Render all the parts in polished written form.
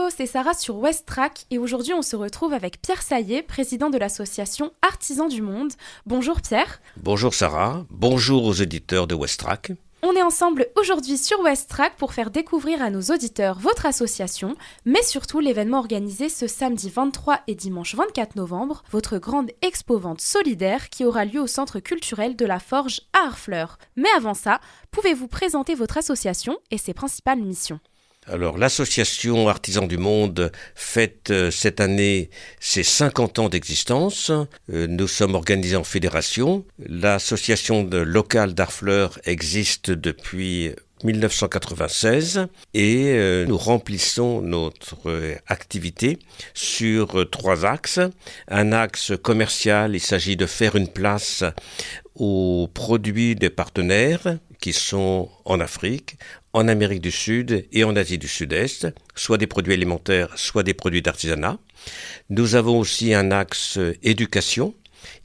Hello, c'est Sarah sur Westrack et aujourd'hui on se retrouve avec Pierre Saillet, président de l'association Artisans du Monde. Bonjour Pierre. Bonjour Sarah, bonjour aux éditeurs de Westrack. On est ensemble aujourd'hui sur Westrack pour faire découvrir à nos auditeurs votre association, mais surtout l'événement organisé ce samedi 23 et dimanche 24 novembre, votre grande expo-vente solidaire qui aura lieu au centre culturel de la Forge à Harfleur. Mais avant ça, pouvez-vous présenter votre association et ses principales missions ? Alors, l'association Artisans du Monde fête cette année ses 50 ans d'existence. Nous sommes organisés en fédération. L'association locale d'Harfleur existe depuis 1996 et nous remplissons notre activité sur 3 axes. Un axe commercial, il s'agit de faire une place aux produits des partenaires qui sont en Afrique, en Amérique du Sud et en Asie du Sud-Est, soit des produits alimentaires, soit des produits d'artisanat. Nous avons aussi un axe éducation.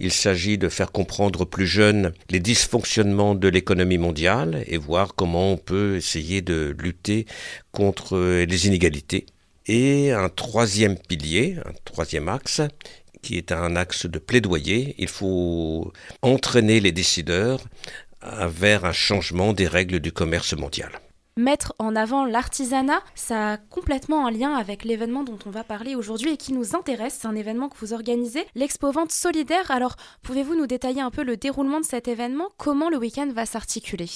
Il s'agit de faire comprendre aux plus jeunes les dysfonctionnements de l'économie mondiale et voir comment on peut essayer de lutter contre les inégalités. Et un 3e pilier, un 3e axe, qui est un axe de plaidoyer. Il faut entraîner les décideurs vers un changement des règles du commerce mondial. Mettre en avant l'artisanat, ça a complètement un lien avec l'événement dont on va parler aujourd'hui et qui nous intéresse. C'est un événement que vous organisez, l'Expo-Vente solidaire. Alors, pouvez-vous nous détailler un peu le déroulement de cet événement ? Comment le week-end va s'articuler ?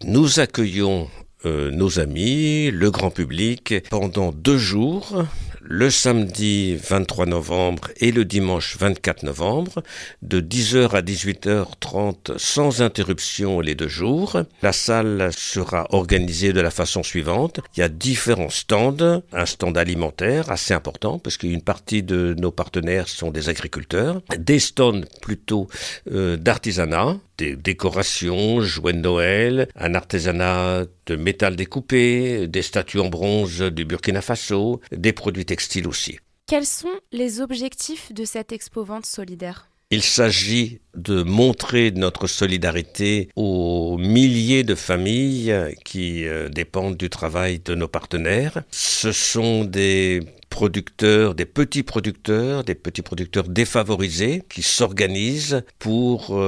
Nous accueillons nos amis, le grand public, pendant 2 jours, le samedi 23 novembre et le dimanche 24 novembre, de 10h à 18h30 sans interruption les 2 jours. La salle sera organisée de la façon suivante. Il y a différents stands, un stand alimentaire assez important parce qu'une partie de nos partenaires sont des agriculteurs, des stands plutôt d'artisanat, des décorations, jouets de Noël, un artisanat de métal découpé, des statues en bronze du Burkina Faso, des produits textiles aussi. Quels sont les objectifs de cette expo-vente solidaire ? Il s'agit de montrer notre solidarité aux milliers de familles qui dépendent du travail de nos partenaires. Ce sont des petits producteurs défavorisés qui s'organisent pour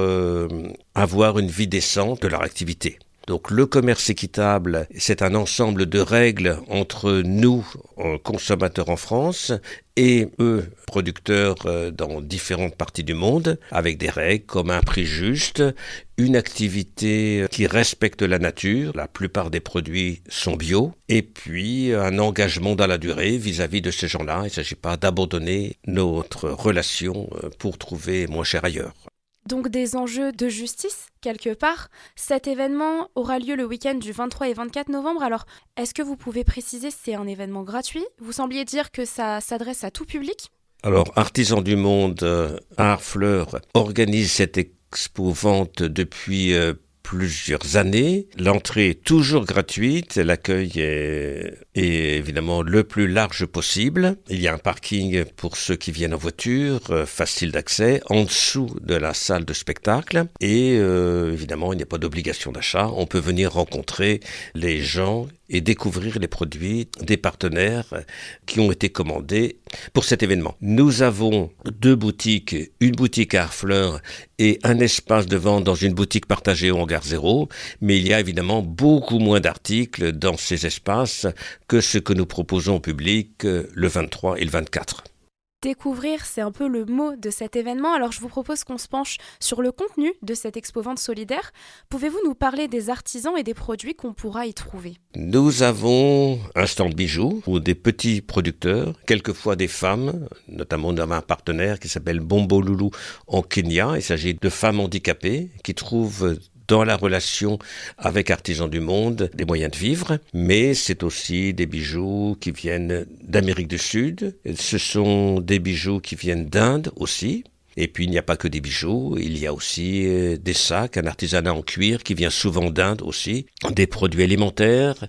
avoir une vie décente de leur activité. Donc le commerce équitable, c'est un ensemble de règles entre nous, consommateurs en France, et eux, producteurs dans différentes parties du monde, avec des règles comme un prix juste, une activité qui respecte la nature, la plupart des produits sont bio, et puis un engagement dans la durée vis-à-vis de ces gens-là. Il ne s'agit pas d'abandonner notre relation pour trouver moins cher ailleurs. Donc des enjeux de justice, quelque part. Cet événement aura lieu le week-end du 23 et 24 novembre. Alors, est-ce que vous pouvez préciser si c'est un événement gratuit ? Vous sembliez dire que ça s'adresse à tout public ? Alors, Artisans du Monde à Harfleur organise cette expo-vente depuis plusieurs années. L'entrée est toujours gratuite, l'accueil est évidemment le plus large possible. Il y a un parking pour ceux qui viennent en voiture, facile d'accès, en dessous de la salle de spectacle. Et évidemment, il n'y a pas d'obligation d'achat. On peut venir rencontrer les gens et découvrir les produits des partenaires qui ont été commandés pour cet événement. Nous avons 2 boutiques, une boutique à Harfleur et un espace de vente dans une boutique partagée au Hangar 0, mais il y a évidemment beaucoup moins d'articles dans ces espaces que ce que nous proposons au public le 23 et le 24. Découvrir, c'est un peu le mot de cet événement. Alors je vous propose qu'on se penche sur le contenu de cette expo-vente solidaire. Pouvez-vous nous parler des artisans et des produits qu'on pourra y trouver ? Nous avons un stand bijoux pour des petits producteurs, quelquefois des femmes, notamment nous avons un partenaire qui s'appelle Bombo Loulou en Kenya. Il s'agit de femmes handicapées qui trouvent dans la relation avec Artisans du Monde des moyens de vivre, mais c'est aussi des bijoux qui viennent d'Amérique du Sud, ce sont des bijoux qui viennent d'Inde aussi, et puis il n'y a pas que des bijoux, il y a aussi des sacs, un artisanat en cuir qui vient souvent d'Inde aussi, des produits alimentaires,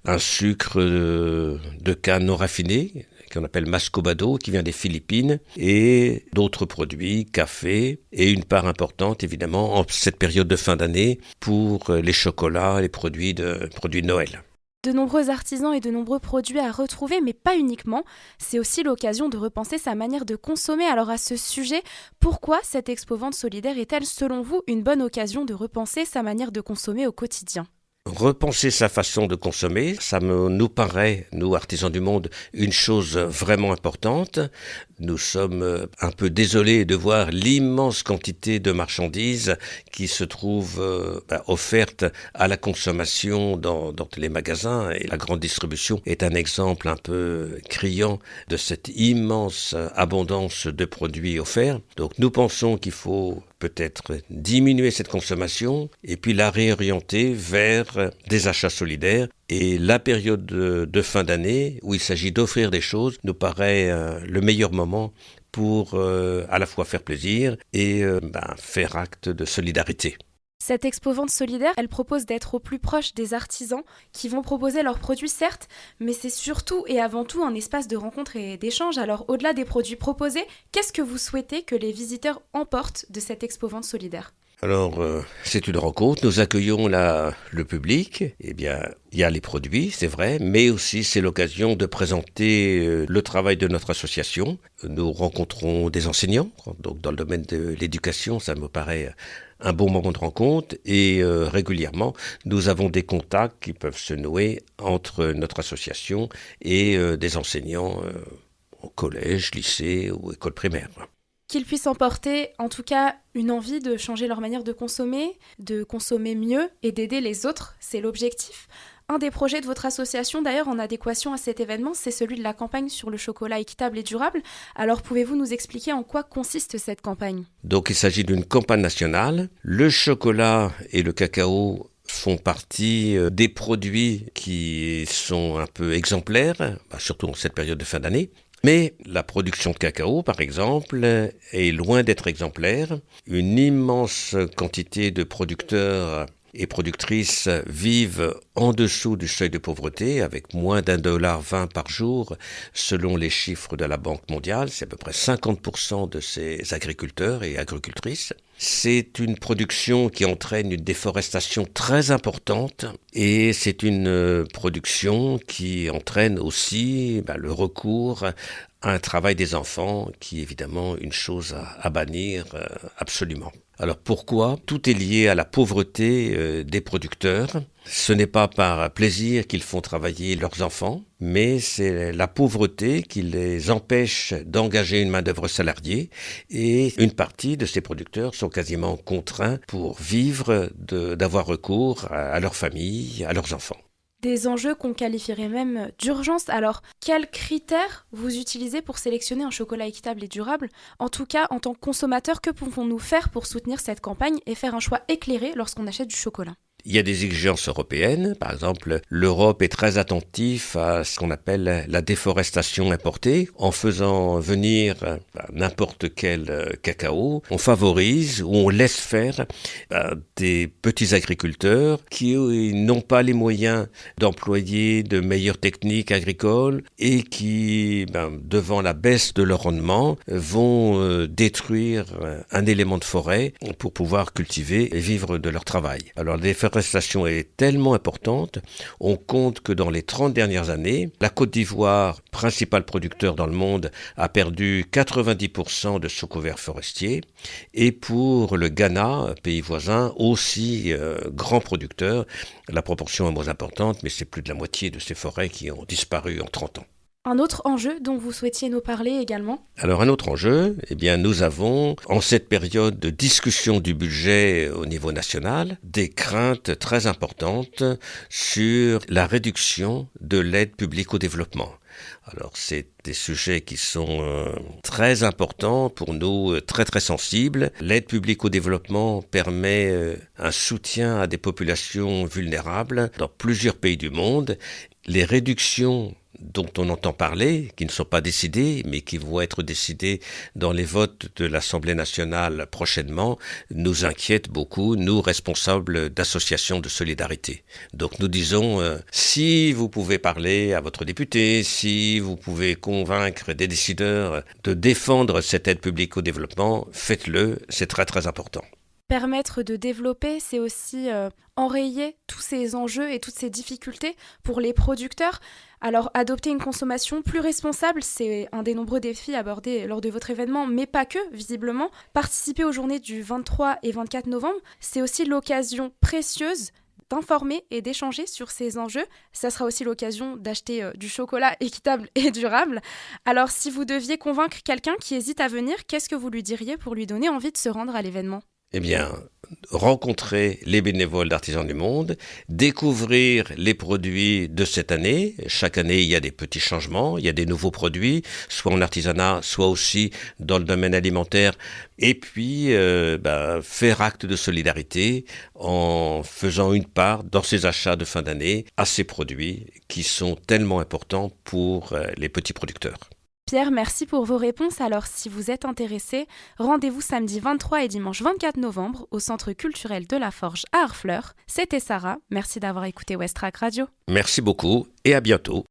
un sucre de canne non raffiné, qu'on appelle Mascobado, qui vient des Philippines, et d'autres produits, café, et une part importante, évidemment, en cette période de fin d'année, pour les chocolats, les produits de Noël. De nombreux artisans et de nombreux produits à retrouver, mais pas uniquement. C'est aussi l'occasion de repenser sa manière de consommer. Alors à ce sujet, pourquoi cette expo-vente solidaire est-elle, selon vous, une bonne occasion de repenser sa manière de consommer au quotidien ? Repenser sa façon de consommer, nous paraît, nous artisans du monde, une chose vraiment importante. Nous sommes un peu désolés de voir l'immense quantité de marchandises qui se trouvent offertes à la consommation dans les magasins. Et la grande distribution est un exemple un peu criant de cette immense abondance de produits offerts. Donc nous pensons qu'il faut peut-être diminuer cette consommation et puis la réorienter vers des achats solidaires. Et la période de fin d'année, où il s'agit d'offrir des choses, nous paraît le meilleur moment pour à la fois faire plaisir et faire acte de solidarité. Cette expo-vente solidaire, elle propose d'être au plus proche des artisans qui vont proposer leurs produits, certes, mais c'est surtout et avant tout un espace de rencontre et d'échange. Alors, au-delà des produits proposés, qu'est-ce que vous souhaitez que les visiteurs emportent de cette expo-vente solidaire ? Alors, c'est une rencontre, nous accueillons le public, il y a les produits, c'est vrai, mais aussi c'est l'occasion de présenter le travail de notre association. Nous rencontrons des enseignants, donc dans le domaine de l'éducation, ça me paraît un bon moment de rencontre, et régulièrement, nous avons des contacts qui peuvent se nouer entre notre association et des enseignants au collège, lycée ou école primaire. Qu'ils puissent emporter, en tout cas, une envie de changer leur manière de consommer mieux et d'aider les autres, c'est l'objectif. Un des projets de votre association, d'ailleurs, en adéquation à cet événement, c'est celui de la campagne sur le chocolat équitable et durable. Alors, pouvez-vous nous expliquer en quoi consiste cette campagne ? Donc, il s'agit d'une campagne nationale. Le chocolat et le cacao font partie des produits qui sont un peu exemplaires, surtout en cette période de fin d'année. Mais la production de cacao, par exemple, est loin d'être exemplaire. Une immense quantité de producteurs et productrices vivent en dessous du seuil de pauvreté, avec moins d'1,20$ par jour, selon les chiffres de la Banque mondiale. C'est à peu près 50% de ces agriculteurs et agricultrices. C'est une production qui entraîne une déforestation très importante et c'est une production qui entraîne aussi le recours à un travail des enfants qui est évidemment une chose à bannir absolument. Alors pourquoi ? Tout est lié à la pauvreté des producteurs. Ce n'est pas par plaisir qu'ils font travailler leurs enfants, mais c'est la pauvreté qui les empêche d'engager une main-d'œuvre salariée et une partie de ces producteurs sont quasiment contraints pour vivre d'avoir recours à leur famille, à leurs enfants. Des enjeux qu'on qualifierait même d'urgence. Alors, quels critères vous utilisez pour sélectionner un chocolat équitable et durable ? En tout cas, en tant que consommateur, que pouvons-nous faire pour soutenir cette campagne et faire un choix éclairé lorsqu'on achète du chocolat ? Il y a des exigences européennes. Par exemple, l'Europe est très attentive à ce qu'on appelle la déforestation importée. En faisant venir n'importe quel cacao, on favorise ou on laisse faire des petits agriculteurs qui n'ont pas les moyens d'employer de meilleures techniques agricoles et qui, devant la baisse de leur rendement, vont détruire un élément de forêt pour pouvoir cultiver et vivre de leur travail. Alors, la déforestation est tellement importante, on compte que dans les 30 dernières années, la Côte d'Ivoire, principal producteur dans le monde, a perdu 90% de son couvert forestier. Et pour le Ghana, pays voisin, aussi grand producteur, la proportion est moins importante, mais c'est plus de la moitié de ces forêts qui ont disparu en 30 ans. Un autre enjeu dont vous souhaitiez nous parler également ? Alors un autre enjeu, nous avons, en cette période de discussion du budget au niveau national, des craintes très importantes sur la réduction de l'aide publique au développement. Alors c'est des sujets qui sont très importants pour nous, très très sensibles. L'aide publique au développement permet un soutien à des populations vulnérables dans plusieurs pays du monde. Les réductions dont on entend parler, qui ne sont pas décidées, mais qui vont être décidées dans les votes de l'Assemblée nationale prochainement, nous inquiètent beaucoup, nous, responsables d'associations de solidarité. Donc nous disons, si vous pouvez parler à votre député, si vous pouvez convaincre des décideurs de défendre cette aide publique au développement, faites-le, c'est très très important. Permettre de développer, c'est aussi enrayer tous ces enjeux et toutes ces difficultés pour les producteurs. Alors, adopter une consommation plus responsable, c'est un des nombreux défis abordés lors de votre événement, mais pas que, visiblement. Participer aux journées du 23 et 24 novembre, c'est aussi l'occasion précieuse d'informer et d'échanger sur ces enjeux. Ça sera aussi l'occasion d'acheter du chocolat équitable et durable. Alors, si vous deviez convaincre quelqu'un qui hésite à venir, qu'est-ce que vous lui diriez pour lui donner envie de se rendre à l'événement ? Eh bien, rencontrer les bénévoles d'Artisans du Monde, découvrir les produits de cette année. Chaque année, il y a des petits changements, il y a des nouveaux produits, soit en artisanat, soit aussi dans le domaine alimentaire. Et puis, faire acte de solidarité en faisant une part dans ses achats de fin d'année à ces produits qui sont tellement importants pour les petits producteurs. Pierre, merci pour vos réponses. Alors, si vous êtes intéressé, rendez-vous samedi 23 et dimanche 24 novembre au Centre culturel de la Forge à Harfleur. C'était Sarah. Merci d'avoir écouté Westrack Radio. Merci beaucoup et à bientôt.